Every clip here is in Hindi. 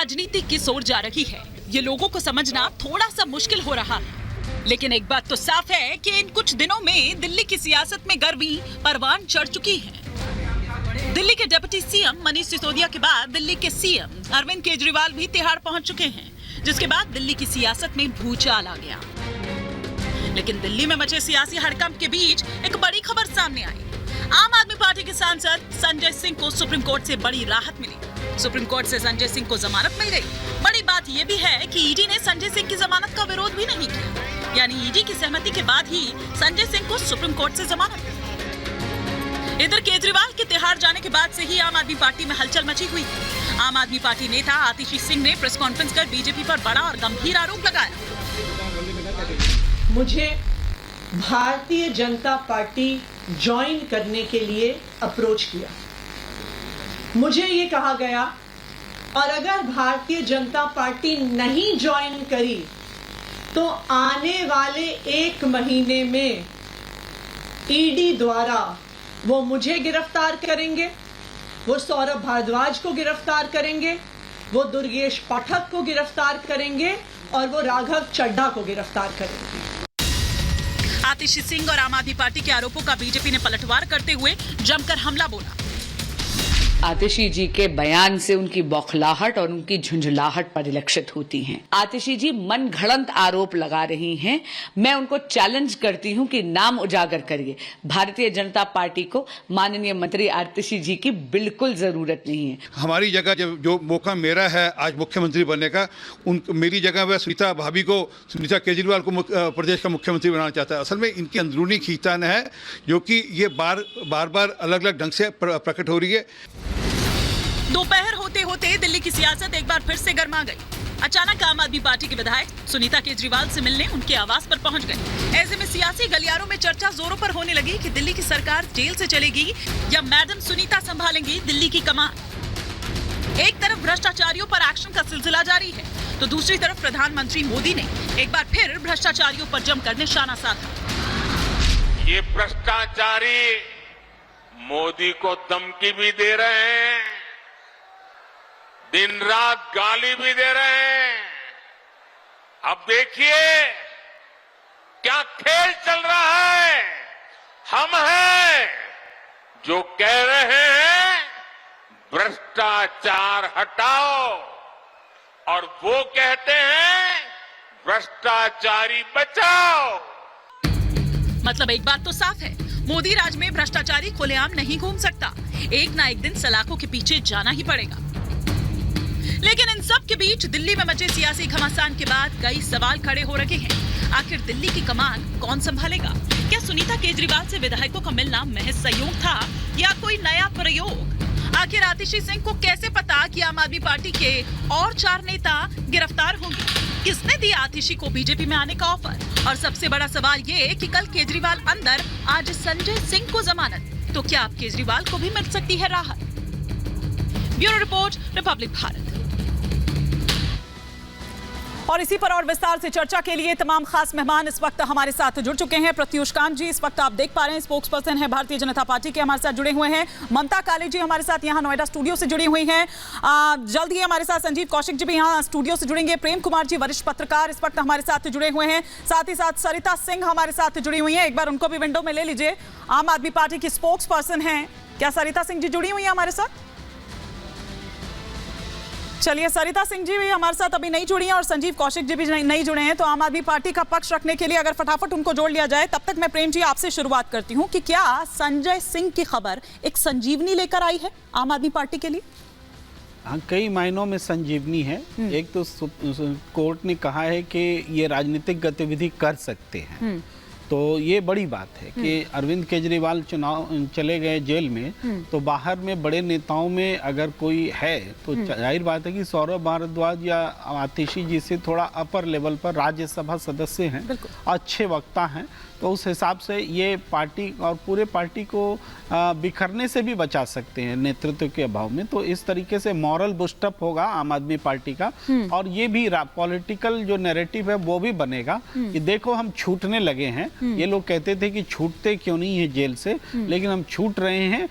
राजनीति किस ओर जा रही है, ये लोगों को समझना थोड़ा सा मुश्किल हो रहा है। लेकिन एक बात तो साफ है कि इन कुछ दिनों में दिल्ली की सियासत में गर्मी परवान चढ़ चुकी है। दिल्ली के डिप्टी सीएम मनीष सिसोदिया के बाद दिल्ली के सीएम अरविंद केजरीवाल भी तिहाड़ पहुंच चुके हैं, जिसके बाद दिल्ली की सियासत में भूचाल आ गया। लेकिन दिल्ली में मचे सियासी हड़कंप के बीच एक बड़ी खबर सामने आई। आम आदमी पार्टी के सांसद संजय सिंह को सुप्रीम कोर्ट से बड़ी राहत मिली। सुप्रीम कोर्ट से संजय सिंह को जमानत मिल गई। बड़ी बात यह भी है कि ईडी ने संजय सिंह की जमानत का विरोध भी नहीं किया, यानी ईडी की सहमति के बाद ही संजय सिंह को सुप्रीम कोर्ट से जमानत मिली। इधर केजरीवाल के तिहाड़ जाने के बाद से ही आम आदमी पार्टी में हलचल मची हुई है। आम आदमी पार्टी नेता आतिशी सिंह ने प्रेस कॉन्फ्रेंस कर बीजेपी पर बड़ा और गंभीर आरोप लगाया। मुझे भारतीय जनता पार्टी ज्वाइन करने के लिए अप्रोच किया। मुझे ये कहा गया, और अगर भारतीय जनता पार्टी नहीं ज्वाइन करी तो आने वाले 1 महीने में ईडी द्वारा वो मुझे गिरफ्तार करेंगे, वो सौरभ भारद्वाज को गिरफ्तार करेंगे, वो दुर्गेश पाठक को गिरफ्तार करेंगे और वो राघव चड्ढा को गिरफ्तार करेंगे। आतिशी सिंह और आम आदमी पार्टी के आरोपों का बीजेपी ने पलटवार करते हुए जमकर हमला बोला। आतिशी जी के बयान से उनकी बौखलाहट और उनकी झुंझलाहट परिलक्षित होती हैं। आतिशी जी मन घड़ंत आरोप लगा रही हैं। मैं उनको चैलेंज करती हूं कि नाम उजागर करिए। भारतीय जनता पार्टी को माननीय मंत्री आतिशी जी की बिल्कुल जरूरत नहीं है। हमारी जगह जो मौका मेरा है आज मुख्यमंत्री बनने का, मेरी जगह वह सुनीता भाभी को, सुनीता केजरीवाल को प्रदेश का मुख्यमंत्री बनाना चाहता है। असल में इनकी अंदरूनी खींचतान है जो कि ये बार बार अलग अलग ढंग से प्रकट हो रही है। दोपहर होते होते दिल्ली की सियासत एक बार फिर से गर्मा गई। अचानक आम आदमी पार्टी के विधायक सुनीता केजरीवाल से मिलने उनके आवास पर पहुंच गए। ऐसे में सियासी गलियारों में चर्चा जोरों पर होने लगी कि दिल्ली की सरकार जेल से चलेगी या मैडम सुनीता संभालेंगी दिल्ली की कमान। एक तरफ भ्रष्टाचारियों पर एक्शन का सिलसिला जारी है, तो दूसरी तरफ प्रधानमंत्री मोदी ने एक बार फिर भ्रष्टाचारियों पर जमकर निशाना साधा। ये भ्रष्टाचारी मोदी को धमकी भी दे रहे हैं, दिन रात गाली भी दे रहे हैं। अब देखिए क्या खेल चल रहा है। हम हैं जो कह रहे हैं भ्रष्टाचार हटाओ, और वो कहते हैं भ्रष्टाचारी बचाओ। मतलब एक बात तो साफ है, मोदी राज में भ्रष्टाचारी खुलेआम नहीं घूम सकता। एक ना एक दिन सलाखों के पीछे जाना ही पड़ेगा। लेकिन इन सब के बीच दिल्ली में मचे सियासी घमासान के बाद कई सवाल खड़े हो रखे हैं। आखिर दिल्ली की कमान कौन संभालेगा? क्या सुनीता केजरीवाल से विधायकों का मिलना महज सहयोग था या कोई नया प्रयोग? आखिर आतिशी सिंह को कैसे पता कि आम आदमी पार्टी के और 4 नेता गिरफ्तार होंगे? किसने दिया आतिशी को बीजेपी में आने का ऑफर? और सबसे बड़ा सवाल ये कि कल केजरीवाल अंदर, आज संजय सिंह को जमानत, तो क्या अब केजरीवाल को भी मिल सकती है राहत? Bureau report, Republic Bharat. और इसी पर और विस्तार से चर्चा के लिए तमाम खास मेहमान इस वक्त हमारे साथ जुड़ चुके हैं। प्रत्युष कांत जी इस वक्त आप देख पा रहे हैं स्पोक्स पर्सन है भारतीय जनता पार्टी के, हमारे साथ जुड़े हुए हैं। ममता काले जी हमारे साथ यहाँ नोएडा स्टूडियो से जुड़ी हुई हैं। जल्द ही हमारे साथ संजीव कौशिक जी भी यहाँ स्टूडियो से जुड़ेंगे। प्रेम कुमार जी वरिष्ठ पत्रकार इस वक्त हमारे साथ जुड़े हुए हैं। साथ ही साथ सरिता सिंह हमारे साथ जुड़ी हुई है। एक बार उनको भी विंडो में ले लीजिए। आम आदमी पार्टी की स्पोक्स पर्सन है, क्या सरिता सिंह जी जुड़ी हुई है हमारे साथ? चलिए, सरिता सिंह जी भी हमारे साथ अभी नहीं जुड़ी हैं और संजीव कौशिक जी भी नहीं जुड़े हैं, तो आम आदमी पार्टी का पक्ष रखने के लिए अगर फटाफट उनको जोड़ लिया जाए। तब तक मैं प्रेम जी आपसे शुरुआत करती हूं कि क्या संजय सिंह की खबर एक संजीवनी लेकर आई है आम आदमी पार्टी के लिए? हाँ, कई मायनों में संजीवनी है। एक तो कोर्ट ने कहा है कि ये राजनीतिक गतिविधि कर सकते हैं, तो ये बड़ी बात है कि अरविंद केजरीवाल चुनाव चले गए जेल में, तो बाहर में बड़े नेताओं में अगर कोई है तो जाहिर बात है कि सौरभ भारद्वाज या आतिशी जी से थोड़ा अपर लेवल पर राज्यसभा सदस्य हैं, अच्छे वक्ता हैं, तो उस हिसाब से ये पार्टी और पूरे पार्टी को बिखरने से भी बचा सकते हैं नेतृत्व के अभाव में। तो इस तरीके से मॉरल बूस्टअप होगा आम आदमी पार्टी का, और ये भी पॉलिटिकल जो नैरेटिव है वो भी बनेगा कि देखो हम छूटने लगे हैं। ये लोग कहते थे कि छूटते क्यों नहीं है जेल से, लेकिन हम छूट रहे हैं,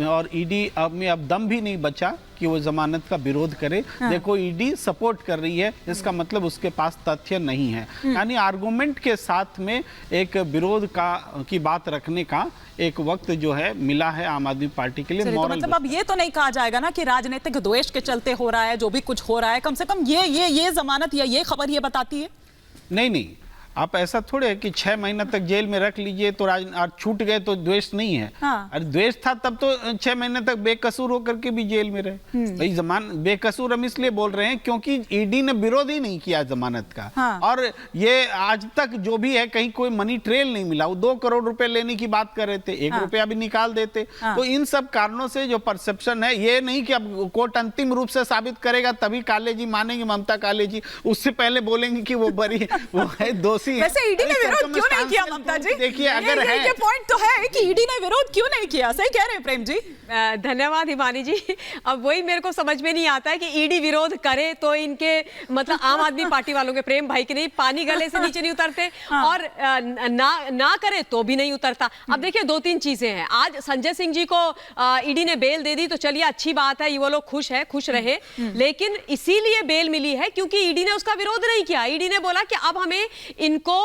और ईडी में अब दम भी नहीं बचा कि वो जमानत का विरोध करे। देखो ईडी सपोर्ट कर रही है, इसका मतलब उसके पास तथ्य नहीं है। यानी आर्गुमेंट के साथ में एक विरोध की बात रखने का एक वक्त जो है मिला है आम आदमी पार्टी के लिए। तो मतलब अब ये तो नहीं कहा जाएगा ना कि राजनीतिक द्वेष के चलते हो रहा है जो भी कुछ हो रहा है, कम से कम ये जमानत या ये खबर ये बताती है। नहीं, आप ऐसा थोड़े है कि 6 महीना तक जेल में रख लीजिए तो छूट गए तो द्वेष नहीं है। अरे द्वेष था तब तो 6 महीने तक बेकसूर होकर के भी जेल में रहे। भाई बेकसूर हम इसलिए बोल रहे हैं क्योंकि ईडी ने विरोध ही नहीं किया जमानत का। और ये आज तक जो भी है कहीं कोई मनी ट्रेल नहीं मिला। वो 2 करोड़ रुपए लेने की बात कर रहे थे, 1 रुपया भी निकाल देते। तो इन सब कारणों से जो परसेप्शन है, ये नहीं कि अब कोर्ट अंतिम रूप से साबित करेगा तभी काले जी मानेंगे, ममता काले जी। उससे पहले बोलेंगे कि वो वो है दोषी। वैसे ईडी ने विरोध क्यों नहीं किया ममता जी? देखिए अगर ये पॉइंट तो है कि ईडी ने विरोध क्यों नहीं किया। सही कह रहे हैं प्रेम जी। धन्यवाद हिमानी जी। अब वही मेरे को समझ में नहीं आता है कि ईडी विरोध करे तो इनके मतलब आम आदमी पार्टी वालों के, प्रेम भाई के नहीं, पानी गले से नीचे नहीं उतरते, और ना करे तो भी नहीं उतरता। अब देखिए 2-3 चीजें हैं। आज संजय सिंह जी को ईडी ने बेल दे दी तो चलिए अच्छी बात है, ये वो लोग खुश है, खुश रहे। लेकिन इसीलिए बेल मिली है क्योंकि ईडी ने उसका विरोध नहीं किया। ईडी ने बोला कि अब हमें इनको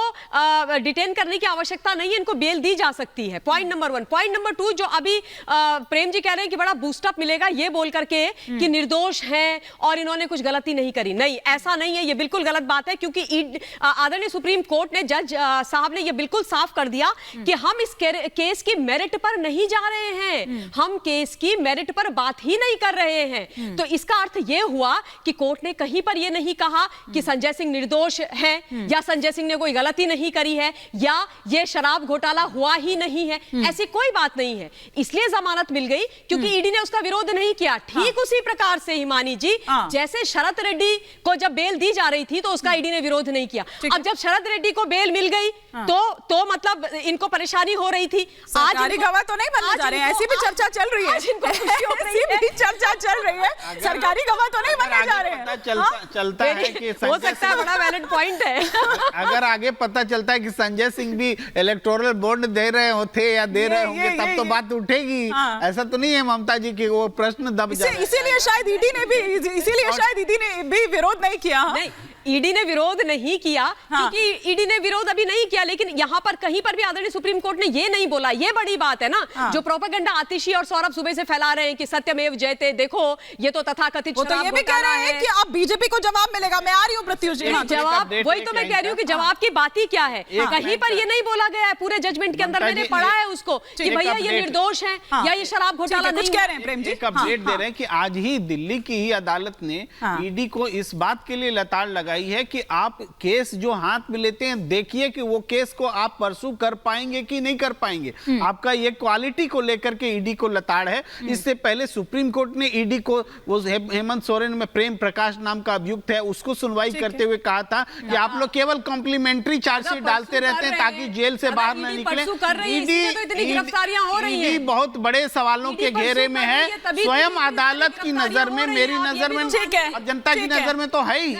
डिटेन करने की आवश्यकता नहीं है, इनको बेल दी जा सकती है। Point number 1। पॉइंट नंबर 2, जो अभी प्रेम जी कह रहे हैं कि बड़ा बूस्टअप मिलेगा ये बोल करके कि निर्दोष हैं और इन्होंने कुछ गलती नहीं करी। नहीं, ऐसा नहीं है, ये बिल्कुल गलत बात है। क्योंकि आदरणीय सुप्रीम कोर्ट ने, जज साहब ने ये बिल्कुल साफ कर दिया कि हम इस केस की मेरिट पर नहीं जा रहे हैं, हम केस की मेरिट पर बात ही नहीं कर रहे हैं। तो इसका अर्थ ये हुआ कि कोर्ट ने कहीं पर ये नहीं कहा कि संजय सिंह निर्दोष है या संजय सिंह ने कोई गलती नहीं करी है या ये शराब घोटाला हुआ ही नहीं है, ऐसी कोई बात नहीं है। इसलिए जमानत मिल गई क्योंकि ईडी ने उसका विरोध नहीं किया। ठीक उसी प्रकार से हिमानी जी, जैसे शरद रेड्डी को जब बेल दी जा रही थी तो उसका ईडी ने विरोध नहीं किया। अब जब शरद रेड्डी को बेल मिल गई तो मतलब इनको परेशानी हो रही थी। सरकारी गवाह तो नहीं बनने जा रहे हैं, ऐसी भी चर्चा चल रही है। चर्चा चल रही है, सरकारी गवाह तो नहीं बनने जा रहे हैं। चलता है कि हो सकता है, बड़ा वैलिड पॉइंट है। अगर आगे पता चलता है कि संजय सिंह भी इलेक्टोरल बॉन्ड दे रहे होते या दे रहे होंगे तब तो बात उठेगी। ऐसा तो नहीं है ममता जी कि वो प्रश्न दब जाए। इसीलिए शायद ईडी ने भी विरोध नहीं किया। नहीं, ईडी ने विरोध नहीं किया क्योंकि ईडी ने विरोध अभी नहीं किया, लेकिन यहाँ पर कहीं पर भी आदरणीय सुप्रीम कोर्ट ने ये नहीं बोला। ये बड़ी बात है ना। जो प्रोपेगेंडा आतिशी और सौरभ सुबह से फैला रहे हैं कि सत्यमेव जयते, देखो ये तो तथाकथित वो तो ये भी कह रहे हैं कि अब बीजेपी को जवाब मिलेगा। मैं आ रही हूँ प्रत्युष जी। जवाब वही तो मैं कह रही हूँ कि जवाब की बात ही क्या है। कहीं पर ये नहीं बोला गया है पूरे जजमेंट के अंदर, मैंने पढ़ा है उसको कि भैया ये निर्दोष है या ये शराब घोटाला नहीं कह रहे हैं। प्रेम जी एक अपडेट दे रहे हैं कि आज ही दिल्ली की ही अदालत ने ईडी को इस बात के लिए लताड़ लगाई है कि आप केस जो हाथ में लेते हैं देखिए कि वो केस को आप परसू कर पाएंगे कि नहीं कर पाएंगे। आपका ये क्वालिटी को लेकर के ईडी को लताड़ है। इससे पहले सुप्रीम कोर्ट ने ईडी को, वो हेमंत सोरेन में प्रेम प्रकाश नाम का अभियुक्त है, उसको सुनवाई करते हुए कहा था कि आप लोग केवल कॉम्प्लीमेंट्री चार्जशीट डालते रहते हैं ताकि जेल से बाहर न निकले। ईडी बहुत बड़े सवालों के घेरे में है, स्वयं अदालत की नजर में, मेरी नजर में और जनता की नजर में तो है ही।